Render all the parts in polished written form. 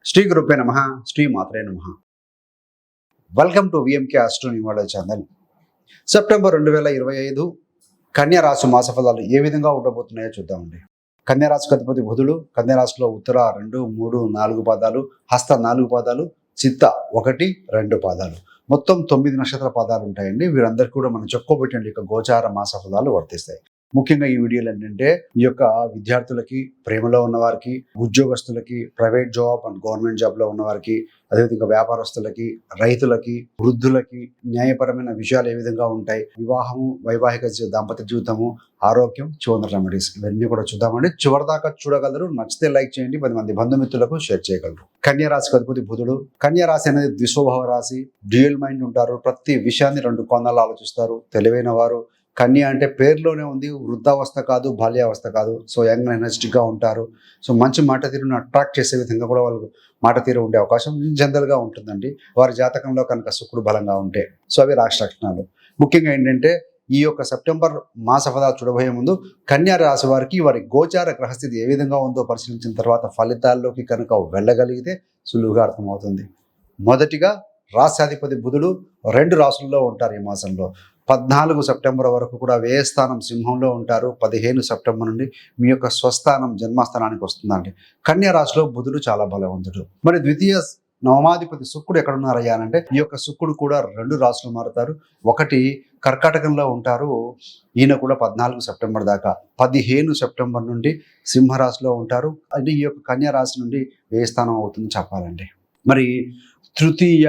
శ్రీ గురుపే నమః. శ్రీ మాత్రే నమః. Welcome to VMK astro numerology channel. September 2025 కన్యా రాశి మాస ఫలాలు ఏ విధంగా ఉండబోతున్నాయో చూద్దామండి. కన్యా రాశికి అధిపతి బుధుడు. కన్యా రాశిలో ఉత్తర 2, 3, 4 పాదాలు, హస్త 4 పాదాలు, చిత్త 1, 2 పాదాలు, మొత్తం 9 నక్షత్ర పాదాలు ఉంటాయండి. వీరందరికీ కూడా మనం చెప్పుకోబెట్టిన గోచార మాస ఫలాలు వర్తిస్తాయి. ముఖ్యంగా ఈ వీడియోలు ఏంటంటే ఈ యొక్క విద్యార్థులకి, ప్రేమలో ఉన్నవారికి, ఉద్యోగస్తులకి, private job and government job లో ఉన్నవారికి, అదేవిధంగా వ్యాపారస్తులకి, రైతులకి, వృద్ధులకి న్యాయపరమైన విషయాలు ఏ విధంగా ఉంటాయి, వివాహము, వైవాహిక దాంపత్య జీవితము, ఆరోగ్యం, చివరి రెమెడీస్, ఇవన్నీ కూడా చూద్దామండి. చివరిదాకా చూడగలరు. నచ్చితే లైక్ చేయండి, 10 మంది బంధుమిత్రులకు షేర్ చేయగలరు. కన్యా రాశికి అధిపతి బుధుడు. కన్యా రాశి అనేది ద్విస్వభావ రాశి. డ్యూయల్ మైండ్ ఉంటారు. ప్రతి విషయాన్ని 2 కోణాలు ఆలోచిస్తారు. తెలివైన వారు. కన్య అంటే పేరులోనే ఉంది, వృద్ధావస్థ కాదు, బాల్యావస్థ కాదు. సో యంగ్ ఎనర్జెటిక్ గా ఉంటారు. సో మంచి మాట తీరును అట్రాక్ట్ చేసే విధంగా కూడా వాళ్ళకు మాట తీరు ఉండే అవకాశం జనరల్ గా ఉంటుందండి. వారి జాతకంలో కనుక శుక్రుడు బలంగా ఉంటే. సో అవి రాశి లక్షణాలు. ముఖ్యంగా ఏంటంటే ఈ యొక్క సెప్టెంబర్ మాస ఫలాలు చూడబోయే ముందు కన్యా రాశి వారికి వారి గోచార గ్రహస్థితి ఏ విధంగా ఉందో పరిశీలించిన తర్వాత ఫలితాల్లోకి కనుక వెళ్ళగలిగితే సులువుగా అర్థమవుతుంది. మొదటిగా రాశ్యాధిపతి బుధుడు 2 రాశుల్లో ఉంటారు ఈ మాసంలో. 14 సెప్టెంబర్ వరకు కూడా వ్యయ స్థానం సింహంలో ఉంటారు. 15 సెప్టెంబర్ నుండి మీ యొక్క స్వస్థానం జన్మస్థానానికి వస్తుందండి. కన్యా రాశిలో బుధుడు చాలా బలవంతుడు. మరి ద్వితీయ నవమాధిపతి శుక్రుడు ఎక్కడ ఉన్నారయ్యా అంటే ఈ యొక్క శుక్రుడు కూడా 2 రాశులు మారుతారు. ఒకటి కర్కాటకంలో ఉంటారు. ఈయన కూడా 14 సెప్టెంబర్ దాకా. 15 సెప్టెంబర్ నుండి సింహరాశిలో ఉంటారు. అంటే ఈ యొక్క కన్యా రాశి నుండి వ్యయ స్థానం అవుతుంది చెప్పాలండి. మరి తృతీయ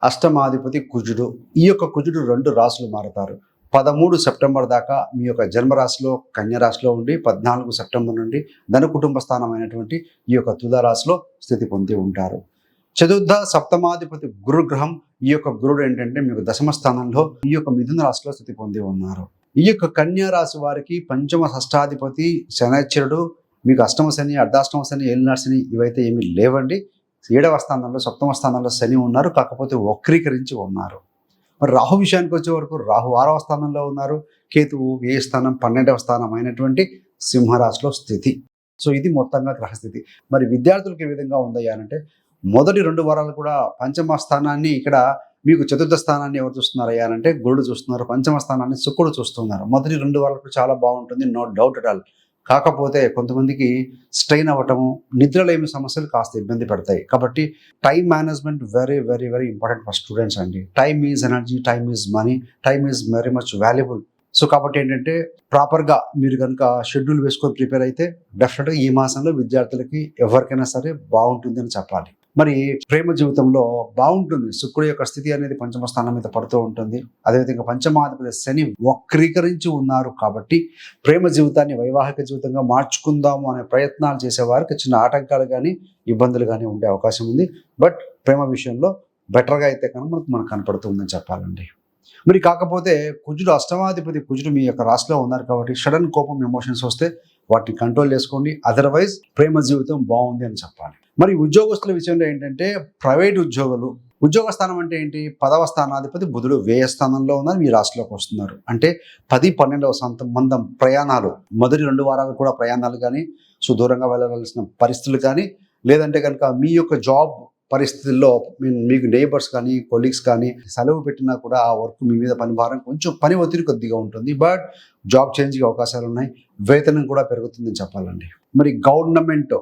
అష్టమాధిపతి కుజుడు. ఈ యొక్క కుజుడు 2 రాశులు మారుతారు. 13 సెప్టెంబర్ దాకా మీ యొక్క జన్మరాశిలో కన్యా రాశిలో ఉండి 14 సెప్టెంబర్ నుండి ధన కుటుంబ స్థానమైనటువంటి ఈ యొక్క తులారాశిలో స్థితి పొంది ఉంటారు. చతుర్థ సప్తమాధిపతి గురుగ్రహం. ఈ యొక్క గురుడు ఏంటంటే మీకు దశమ స్థానంలో ఈ యొక్క మిథున రాశిలో స్థితి పొంది ఉన్నారు. ఈ యొక్క కన్యా రాశి వారికి పంచమ షష్టాధిపతి శనైశ్వరుడు. మీకు అష్టమ శని, అర్ధాష్టమ శని, ఏలినాటి శని ఇవైతే ఏమీ లేవండి. 7వ స్థానంలో, 7వ స్థానంలో శని ఉన్నారు. కాకపోతే వక్రీకరించి ఉన్నారు. మరి రాహు విషయానికి వచ్చే వరకు రాహు 6వ స్థానంలో ఉన్నారు. కేతువు ఏ స్థానం 12వ స్థానం అయినటువంటి సింహరాశిలో స్థితి. సో ఇది మొత్తంగా గ్రహస్థితి. మరి విద్యార్థులకు ఏ విధంగా ఉందయ్యా అంటే మొదటి 2 వారాలు కూడా పంచమ స్థానాన్ని ఇక్కడ మీకు చతుర్థ స్థానాన్ని ఎవరు చూస్తున్నారయ్యా అంటే గురుడు చూస్తున్నారు. పంచమ స్థానాన్ని శుక్రుడు చూస్తున్నారు. మొదటి 2 వారాలకు చాలా బాగుంటుంది, నో డౌట్ అట్ ఆల్. కాకపోతే కొంతమందికి స్ట్రెయిన్ అవ్వటము, నిద్రలేమి సమస్యలు కాస్త ఇబ్బంది పెడతాయి. కాబట్టి time management very very very important for students అండి. Time is energy, time is money, time is very much valuable. So కాబట్టి ఏంటంటే ప్రాపర్గా మీరు కనుక షెడ్యూల్ వేసుకొని ప్రిపేర్ అయితే డెఫినెట్గా ఈ మాసంలో విద్యార్థులకి ఎవరికైనా సరే బాగుంటుంది అని చెప్పాలి. మరి ప్రేమ జీవితంలో బాగుంటుంది. శుక్రుడు యొక్క స్థితి అనేది పంచమ స్థానం మీద పడుతూ ఉంటుంది. అదేవిధంగా పంచమాధిపతి శని వక్రీకరించి ఉన్నారు. కాబట్టి ప్రేమ జీవితాన్ని వైవాహిక జీవితంగా మార్చుకుందాము అనే ప్రయత్నాలు చేసేవారికి చిన్న ఆటంకాలు కానీ ఇబ్బందులు కానీ ఉండే అవకాశం ఉంది. బట్ ప్రేమ విషయంలో బెటర్గా అయితే కనుక మనకు కనపడుతుందని చెప్పాలండి. మరి కాకపోతే కుజుడు అష్టమాధిపతి కుజుడు మీ యొక్క రాశిలో ఉన్నారు కాబట్టి సడన్ కోపం, ఎమోషన్స్ వస్తే వాటిని కంట్రోల్ చేసుకోండి. అదర్వైజ్ ప్రేమ జీవితం బాగుంది అని చెప్పాలి. మరి ఉద్యోగస్తుల విషయంలో ఏంటంటే ప్రైవేట్ ఉద్యోగులు, ఉద్యోగ స్థానం అంటే ఏంటి? 10వ స్థానాధిపతి బుధుడు వ్యయ స్థానంలో ఉన్నారు, మీ రాశిలోకి వస్తున్నారు. అంటే 10, 12వ సంబంధం ప్రయాణాలు, మొదటి 2 వారాలు కూడా ప్రయాణాలు కానీ, సుదూరంగా వెళ్ళవలసిన పరిస్థితులు కానీ, లేదంటే కనుక మీ యొక్క జాబ్ పరిస్థితుల్లో మీకు నైబర్స్ కానీ, కొలీగ్స్ కానీ సెలవు పెట్టినా కూడా ఆ వర్క్ మీ మీద పని భారం, కొంచెం పని ఒత్తిడి కొద్దిగా ఉంటుంది. బట్ జాబ్ చేంజ్కి అవకాశాలు ఉన్నాయి. వేతనం కూడా పెరుగుతుందని చెప్పాలండి. మరి గవర్నమెంట్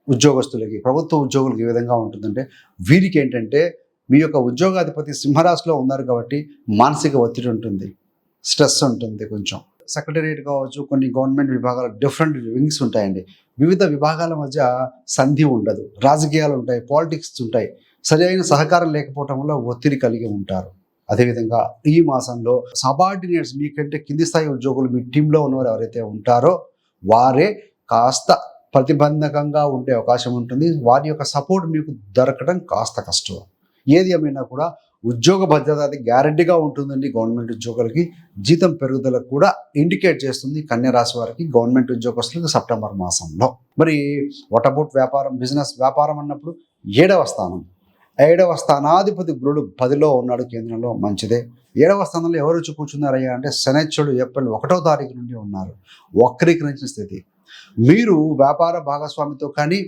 ఉద్యోగస్తులకి, ప్రభుత్వ ఉద్యోగులకు ఏ విధంగా ఉంటుందంటే వీరికి ఏంటంటే మీ యొక్క ఉద్యోగాధిపతి సింహరాశిలో ఉన్నారు కాబట్టి మానసిక ఒత్తిడి ఉంటుంది, స్ట్రెస్ ఉంటుంది. కొంచెం సెక్రటేరియట్ కావచ్చు, కొన్ని గవర్నమెంట్ విభాగాలు డిఫరెంట్ వింగ్స్ ఉంటాయండి. వివిధ విభాగాల మధ్య సంధి ఉండదు. రాజకీయాలు ఉంటాయి, పాలిటిక్స్ ఉంటాయి. సరైన సహకారం లేకపోవటం వల్ల ఒత్తిడి కలిగి ఉంటారు. అదేవిధంగా ఈ మాసంలో సబార్డినేట్స్, మీకంటే కింది స్థాయి ఉద్యోగులు, మీ టీంలో ఉన్నవారు ఎవరైతే ఉంటారో వారే కాస్త ప్రతిబంధకంగా ఉండే అవకాశం ఉంటుంది. వారి యొక్క సపోర్ట్ మీకు దొరకడం కాస్త కష్టం. ఏది ఏమైనా కూడా ఉద్యోగ భద్రత అది గ్యారెంటీగా ఉంటుందండి. గవర్నమెంట్ ఉద్యోగులకి జీతం పెరుగుదల కూడా ఇండికేట్ చేస్తుంది కన్యా రాశి వారికి, గవర్నమెంట్ ఉద్యోగస్తులకు సెప్టెంబర్ మాసంలో. మరి వాట్ అబౌట్ వ్యాపారం, బిజినెస్? వ్యాపారం అన్నప్పుడు 7వ స్థానం, 7వ స్థానాధిపతి గురుడు 10లో ఉన్నాడు, కేంద్రంలో, మంచిదే. 7వ స్థానంలో ఎవరు వచ్చి కూర్చున్నారయ్యా అంటే శనైశ్వరుడు ఏప్రిల్ 1వ తారీఖు నుండి ఉన్నారు. వక్రీకరించిన స్థితి. మీరు వ్యాపార భాగస్వామితో కానీ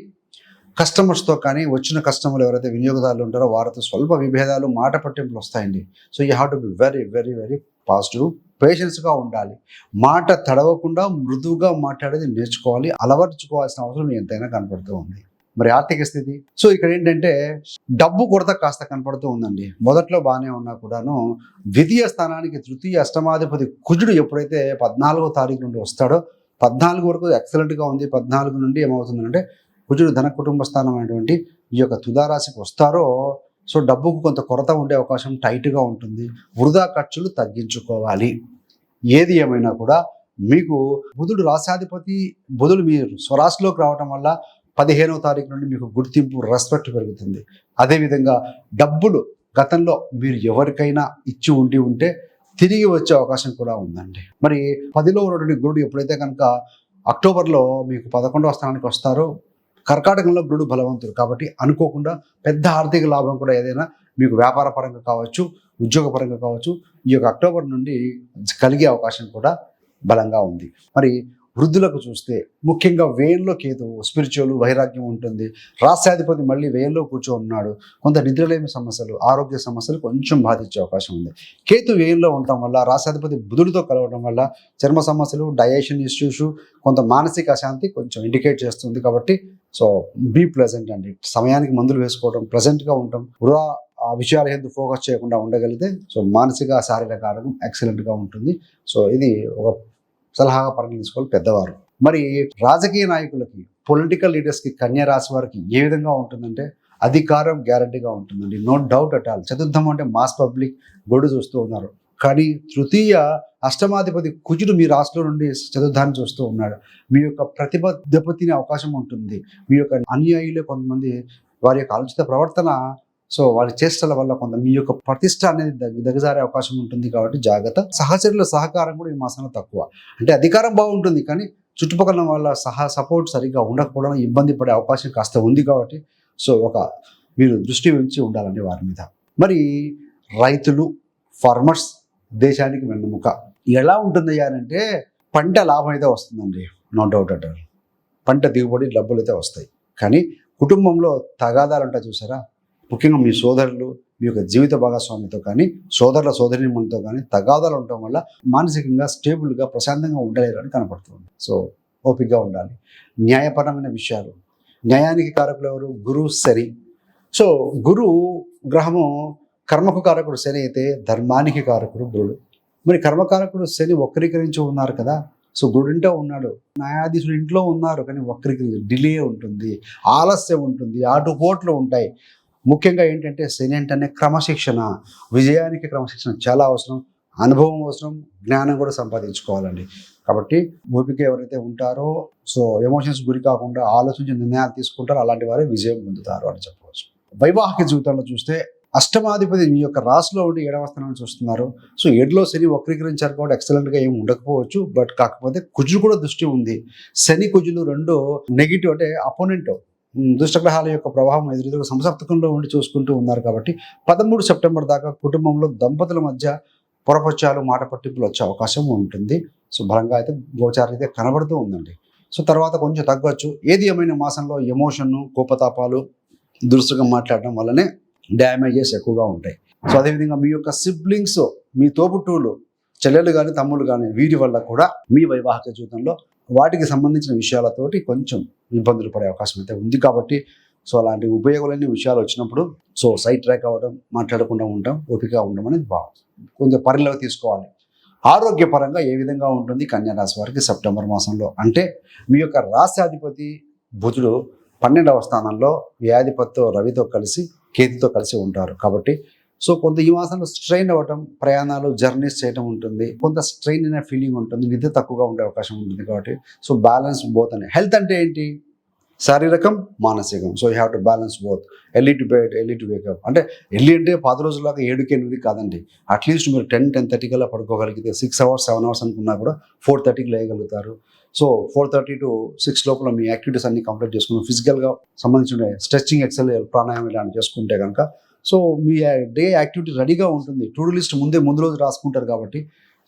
కస్టమర్స్తో కానీ వచ్చిన కస్టమర్లు ఎవరైతే వినియోగదారులు ఉంటారో వారితో స్వల్ప విభేదాలు, మాట పట్టింపులు వస్తాయండి. So you have to be very very very positive, పేషెన్స్గా ఉండాలి. మాట తడవకుండా మృదువుగా మాట్లాడేది నేర్చుకోవాలి, అలవర్చుకోవాల్సిన అవసరం ఎంతైనా కనపడుతూ ఉంది. మరి ఆర్థిక స్థితి, సో ఇక్కడ ఏంటంటే డబ్బు కొరత కాస్త కనపడుతూ ఉందండి. మొదట్లో బాగానే ఉన్నా కూడాను ద్వితీయ స్థానానికి తృతీయ అష్టమాధిపతి కుజుడు ఎప్పుడైతే 14వ తారీఖు నుండి వస్తాడో 14 వరకు ఎక్సలెంట్గా ఉంది. 14 నుండి ఏమవుతుందంటే కుజుడు ధన కుటుంబ స్థానం అనేటువంటి ఈ యొక్క తులారాశికి వస్తారో సో డబ్బుకు కొంత కొరత ఉండే అవకాశం టైట్గా ఉంటుంది. వృధా ఖర్చులు తగ్గించుకోవాలి. ఏది ఏమైనా కూడా మీకు బుధుడు రాశాధిపతి, బుధుడు మీరు స్వరాశిలోకి రావటం వల్ల 15వ తారీఖు నుండి మీకు గుర్తింపు, రెస్పెక్ట్ పెరుగుతుంది. అదేవిధంగా డబ్బులు గతంలో మీరు ఎవరికైనా ఇచ్చి ఉంటే తిరిగి వచ్చే అవకాశం కూడా ఉందండి. మరి 10లో ఉన్నటువంటి గురుడు ఎప్పుడైతే కనుక అక్టోబర్లో మీకు 11వ స్థానానికి వస్తారో, కర్కాటకంలో గురుడు బలవంతుడు కాబట్టి అనుకోకుండా పెద్ద ఆర్థిక లాభం కూడా ఏదైనా మీకు వ్యాపార పరంగా కావచ్చు, ఉద్యోగ పరంగా కావచ్చు, ఈ యొక్క అక్టోబర్ నుండి కలిగే అవకాశం కూడా బలంగా ఉంది. మరి వృద్ధులకు చూస్తే ముఖ్యంగా వ్యయంలో కేతు, స్పిరిచువల్ వైరాగ్యం ఉంటుంది. రాస్యాధిపతి మళ్ళీ వ్యయంలో కూర్చోన్నాడు. కొంత నిద్రలేమి సమస్యలు, ఆరోగ్య సమస్యలు కొంచెం బాధించే అవకాశం ఉంది. కేతు వ్యయంలో ఉండటం వల్ల, రాస్యాధిపతి బుధుడితో కలవడం వల్ల చర్మ సమస్యలు, డైజెషన్ ఇష్యూస్, కొంత మానసిక అశాంతి కొంచెం ఇండికేట్ చేస్తుంది. కాబట్టి సో బీ ప్లెజెంట్ అండి. సమయానికి మందులు వేసుకోవడం, ప్లెజెంట్గా ఉండటం, వృధా ఆ విషయాల ఎందుకు ఫోకస్ చేయకుండా ఉండగలిగితే సో మానసిక శారీరక ఆరోగ్యం ఎక్సలెంట్గా ఉంటుంది. సో ఇది ఒక సలహాగా పరిగణించుకోవాలి పెద్దవారు. మరి రాజకీయ నాయకులకి, పొలిటికల్ లీడర్స్కి, కన్యా రాశి వారికి ఏ విధంగా ఉంటుందంటే అధికారం గ్యారంటీగా ఉంటుందండి, నో డౌట్ అట్ ఆల్. చతుర్థం అంటే మాస్ పబ్లిక్ గొడ్డు చూస్తూ ఉన్నారు. కానీ తృతీయ అష్టమాధిపతి కుజుడు మీ రాశిలో నుండి చతుర్థాన్ని చూస్తూ ఉన్నాడు. మీ యొక్క ప్రతిభ దెబ్బతినే అవకాశం ఉంటుంది. మీ యొక్క అనుయాయులే కొంతమంది వారి యొక్క అనుచిత ప్రవర్తన, సో వాళ్ళ చేష్టల వల్ల కొంత మీ యొక్క ప్రతిష్ట అనేది దిగజారే అవకాశం ఉంటుంది. కాబట్టి జాగ్రత్త. సహచరుల సహకారం కూడా ఈ మాసంలో తక్కువ. అంటే అధికారం బాగుంటుంది కానీ చుట్టుపక్కల వాళ్ళ సపోర్ట్ సరిగ్గా ఉండకపోవడం, ఇబ్బంది పడే అవకాశం కాస్త ఉంది. కాబట్టి సో మీరు దృష్టి ఉంచి ఉండాలండి వారి మీద. మరి రైతులు, ఫార్మర్స్ దేశానికి వెన్నెముక. ఎలా ఉంటుంది అంటే పంట లాభం అయితే వస్తుందండి, నో డౌట్ అట్ ఆల్. పంట దిగుబడి, డబ్బులు అయితే వస్తాయి. కానీ కుటుంబంలో తగాదాలు ఉంటాయి చూసారా, ముఖ్యంగా మీ సోదరులు, మీ యొక్క జీవిత భాగస్వామితో కానీ, సోదరుల సోదరిమణులతో కానీ తగాదాలు ఉండటం వల్ల మానసికంగా స్టేబుల్గా ప్రశాంతంగా ఉండలేరు అని కనపడుతుంది. సో ఓపికగా ఉండాలి. న్యాయపరమైన విషయాలు, న్యాయానికి కారకులు ఎవరు? గురు, శని. సో గురు గ్రహము కర్మకు కారకుడు శని అయితే ధర్మానికి కారకుడు గురుడు. మరి కర్మకారకుడు శని వక్రీకరించి ఉన్నారు కదా. సో గురుడింటో ఉన్నాడు, న్యాయాధీశుడు ఇంట్లో ఉన్నారు కానీ వక్రీకరించి డిలే ఉంటుంది, ఆలస్యం ఉంటుంది, ఆటుపోట్లు ఉంటాయి. ముఖ్యంగా ఏంటంటే శని అంటేనే క్రమశిక్షణ. విజయానికి క్రమశిక్షణ చాలా అవసరం, అనుభవం అవసరం, జ్ఞానం కూడా సంపాదించుకోవాలండి. కాబట్టి ఓపిక ఎవరైతే ఉంటారో, సో ఎమోషన్స్ గురి కాకుండా ఆలోచించి నిర్ణయాలు తీసుకుంటారో అలాంటి వారే విజయం పొందుతారు అని చెప్పవచ్చు. వైవాహిక జీవితంలో చూస్తే అష్టమాధిపతి మీ యొక్క రాశిలో ఉండి 7వ స్థానాన్ని చూస్తున్నారు. సో 7లో శని వక్రీకరించారు కాబట్టి ఎక్సలెంట్గా ఏమి ఉండకపోవచ్చు. బట్ కాకపోతే కుజుడు కూడా దృష్టి ఉంది. శని కుజులు రెండు నెగిటివ్, అంటే అపోనెంట్ దుష్టగ్రహాల యొక్క ప్రభావం ఎదురుగా సంసప్తకంలో ఉండి చూసుకుంటూ ఉన్నారు. కాబట్టి 13 సెప్టెంబర్ దాకా కుటుంబంలో దంపతుల మధ్య పొరపచ్చాలు, మాట పట్టింపులు వచ్చే అవకాశం ఉంటుంది. సో బలంగా అయితే గోచారం అయితే కనబడుతూ ఉందండి. సో తర్వాత కొంచెం తగ్గవచ్చు. ఏది ఏమైనా మాసంలో ఎమోషన్, కోపతాపాలు, దురుసుగా మాట్లాడడం వల్లనే డ్యామేజెస్ ఎక్కువగా ఉంటాయి. సో అదేవిధంగా మీ యొక్క సిబ్లింగ్స్, మీ తోబుట్టువులు, చెల్లెలు కానీ తమ్ముళ్ళు కానీ, వీటి వల్ల కూడా మీ వైవాహిక జీవితంలో వాటికి సంబంధించిన విషయాలతోటి కొంచెం ఇబ్బందులు పడే అవకాశం అయితే ఉంది. కాబట్టి సో అలాంటి ఉపయోగాలన్నీ విషయాలు వచ్చినప్పుడు సో సైడ్ ట్రాక్ అవ్వడం, మాట్లాడకుండా ఉండడం, ఓపికగా ఉండడం అనేది కొంచెం పరిలోకి తీసుకోవాలి. ఆరోగ్యపరంగా ఏ విధంగా ఉంటుంది కన్యా రాశి వారికి సెప్టెంబర్ మాసంలో అంటే మీ యొక్క రాశ్యాధిపతి బుధుడు 12వ స్థానంలో వ్యాధిపతితో, రవితో కలిసి, కేతుతో కలిసి ఉంటారు. కాబట్టి సో కొంత ఈ మాసంలో స్ట్రెయిన్ అవ్వటం, ప్రయాణాలు, జర్నీస్ చేయడం ఉంటుంది. కొంత స్ట్రెయిన్ అనే ఫీలింగ్ ఉంటుంది, నిద్ర తక్కువగా ఉండే అవకాశం ఉంటుంది. కాబట్టి సో బ్యాలెన్స్ బోత్ అని. హెల్త్ అంటే ఏంటి? శారీరకం, మానసికం. So you have to balance both. Early to bed, early to wake up. అంటే ఎర్లీ అంటే 10 రోజులాగా 7కి 8 కాదండి. అట్లీస్ట్ మీరు 10-10:30 కల్లా పడుకోగలిగితే 6 అవర్స్ 7 అవర్స్ అనుకున్నా కూడా 4:30కి లేయగలుగుతారు. సో 4:30 to 6 లోపల మీ యాక్టివిటీస్ అన్ని కంప్లీట్ చేసుకుని ఫిజికల్గా సంబంధించిన స్ట్రెచ్చింగ్, ఎక్సర్సైజ్, ప్రాణాయామం ఇలాంటివి చేసుకుంటే కనుక సో మీ డే యాక్టివిటీ రెడీగా ఉంటుంది. టు డూ లిస్ట్ ముందు రోజు రాసుకుంటారు కాబట్టి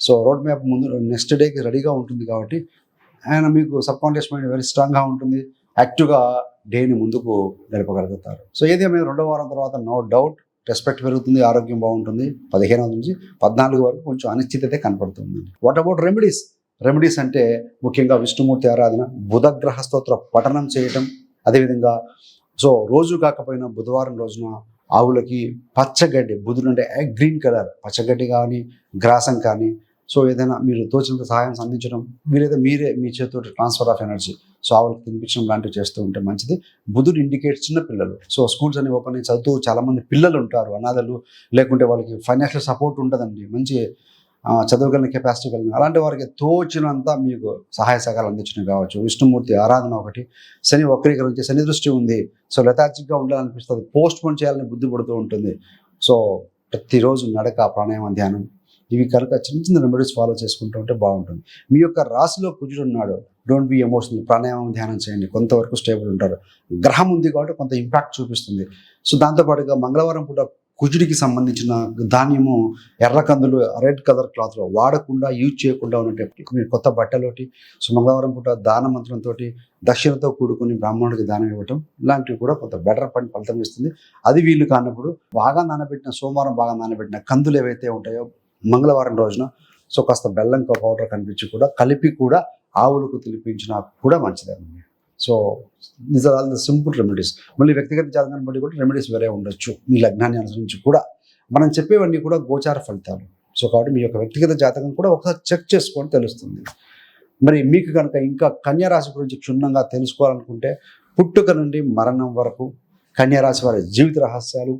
సో రోడ్ మ్యాప్ ముందు నెక్స్ట్ డేకి రెడీగా ఉంటుంది. కాబట్టి ఆయన మీకు సబ్ కాన్షియస్ మైండ్ వెరీ స్ట్రాంగ్గా ఉంటుంది. యాక్టివ్గా డేని ముందుకు గడపగలుగుతారు. సో ఏదేమైనా 2వ వారం తర్వాత నో డౌట్ రెస్పెక్ట్ పెరుగుతుంది, ఆరోగ్యం బాగుంటుంది. 15 నుంచి 14 వరకు కొంచెం అనిశ్చితతే కనపడుతుంది. What about remedies? రెమెడీస్ అంటే ముఖ్యంగా విష్ణుమూర్తి ఆరాధన, బుధగ్రహ స్తోత్ర పఠనం చేయటం, అదేవిధంగా సో రోజు కాకపోయినా బుధవారం రోజున ఆవులకి పచ్చగడ్డి, బుధుడు అంటే గ్రీన్ కలర్ పచ్చగడ్డి కానీ గ్రాసం కానీ సో ఏదైనా మీరు తోచినంత సహాయం అందించడం, వీలైతే మీరే మీ చేతితో ట్రాన్స్ఫర్ ఆఫ్ ఎనర్జీ సో ఆవులకు తినిపించడం లాంటివి చేస్తూ ఉంటే మంచిది. బుధుడు ఇండికేట్ చిన్న పిల్లలు. సో స్కూల్స్ అనేవి ఓపెన్ అయ్యి చదువుతూ చాలామంది పిల్లలు ఉంటారు, అనాథలు, లేకుంటే వాళ్ళకి ఫైనాన్షియల్ సపోర్ట్ ఉంటుందండి, మంచి చదవగలిగిన కెపాసిటీ కలిగిన అలాంటి వారికి తోచినంత మీకు సహాయ సహకారాలు అందించడం కావచ్చు. విష్ణుమూర్తి ఆరాధన ఒకటి. శని వక్రీకరించి శని దృష్టి ఉంది, సో లెథార్జిక్గా ఉండాలనిపిస్తుంది, పోస్ట్ పోన్ చేయాలని బుద్ధి పడుతూ ఉంటుంది. సో ప్రతిరోజు నడక, ప్రాణాయామ, ధ్యానం ఇవి కనుక చిన్న చిన్న రెమెడీస్ ఫాలో చేసుకుంటూ ఉంటే బాగుంటుంది. మీ యొక్క రాశిలో కుజుడు ఉన్నాడు, డోంట్ బి ఎమోషనల్, ప్రాణాయామం ధ్యానం చేయండి, కొంతవరకు స్టేబుల్ ఉంటారు. గ్రహం ఉంది కాబట్టి కొంత ఇంపాక్ట్ చూపిస్తుంది. సో దాంతోపాటుగా మంగళవారం పూట కుజుడికి సంబంధించిన ధాన్యము, ఎర్ర కందులు రెడ్ కలర్ క్లాత్లో వాడకుండా, యూజ్ చేయకుండా ఉన్నట్టు మీరు కొత్త బట్టలోటి సో మంగళవారం పూట దాన మంత్రంతో దక్షిణతో కూడుకుని బ్రాహ్మణుడికి దానం ఇవ్వటం లాంటివి కూడా కొంత బెటర్ ఫలితం ఇస్తుంది. అది వీలు కానప్పుడు బాగా నానబెట్టిన, సోమవారం బాగా నానబెట్టిన కందులు ఏవైతే ఉంటాయో మంగళవారం రోజున సో కాస్త బెల్లం పౌడర్ కనిపించి కూడా కలిపి కూడా ఆవులకు తినిపించినా కూడా మంచిదండి. So these are all the simple remedies. మళ్ళీ వ్యక్తిగత జాతకాన్ని బట్టి కూడా రెమెడీస్ వేరే ఉండొచ్చు. మీ లగ్నాన్ని అనుసరించి కూడా మనం చెప్పేవన్నీ కూడా గోచార ఫలితాలు. సో కాబట్టి మీ యొక్క వ్యక్తిగత జాతకం కూడా ఒకసారి చెక్ చేసుకొని తెలుస్తుంది. మరి మీకు కనుక ఇంకా కన్యా రాశి గురించి క్షుణ్ణంగా తెలుసుకోవాలనుకుంటే పుట్టుక నుండి మరణం వరకు కన్యా రాశి వారి జీవిత రహస్యాలు,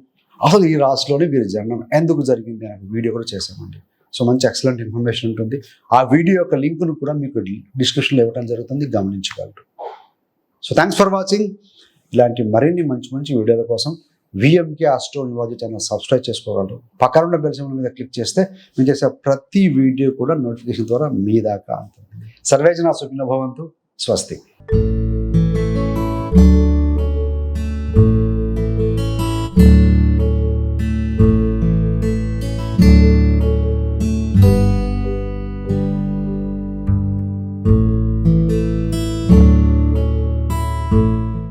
అసలు ఈ రాశిలోనే వీరి జననం ఎందుకు జరిగింది అనే వీడియో కూడా చేశామండి. సో మంచి ఎక్సలెంట్ ఇన్ఫర్మేషన్ ఉంటుంది. ఆ వీడియో యొక్క లింక్ను కూడా మీకు డిస్క్రిప్షన్లో ఇవ్వడం జరుగుతుంది, గమనించగలరు. So thanks for watching. ఇలాంటి మరిన్ని మంచి మంచి వీడియోల కోసం విఎంకే ఆస్ట్రో నివాళి ఛానల్ సబ్స్క్రైబ్ చేసుకోగలరు. పక్కన ఉన్న బెల్ సింబల్ మీద క్లిక్ చేస్తే మేము చేసే ప్రతి వీడియో కూడా నోటిఫికేషన్ ద్వారా మీ దాకా అందుతుంది. సర్వేజన సుఖినో భవంతు. స్వస్తి.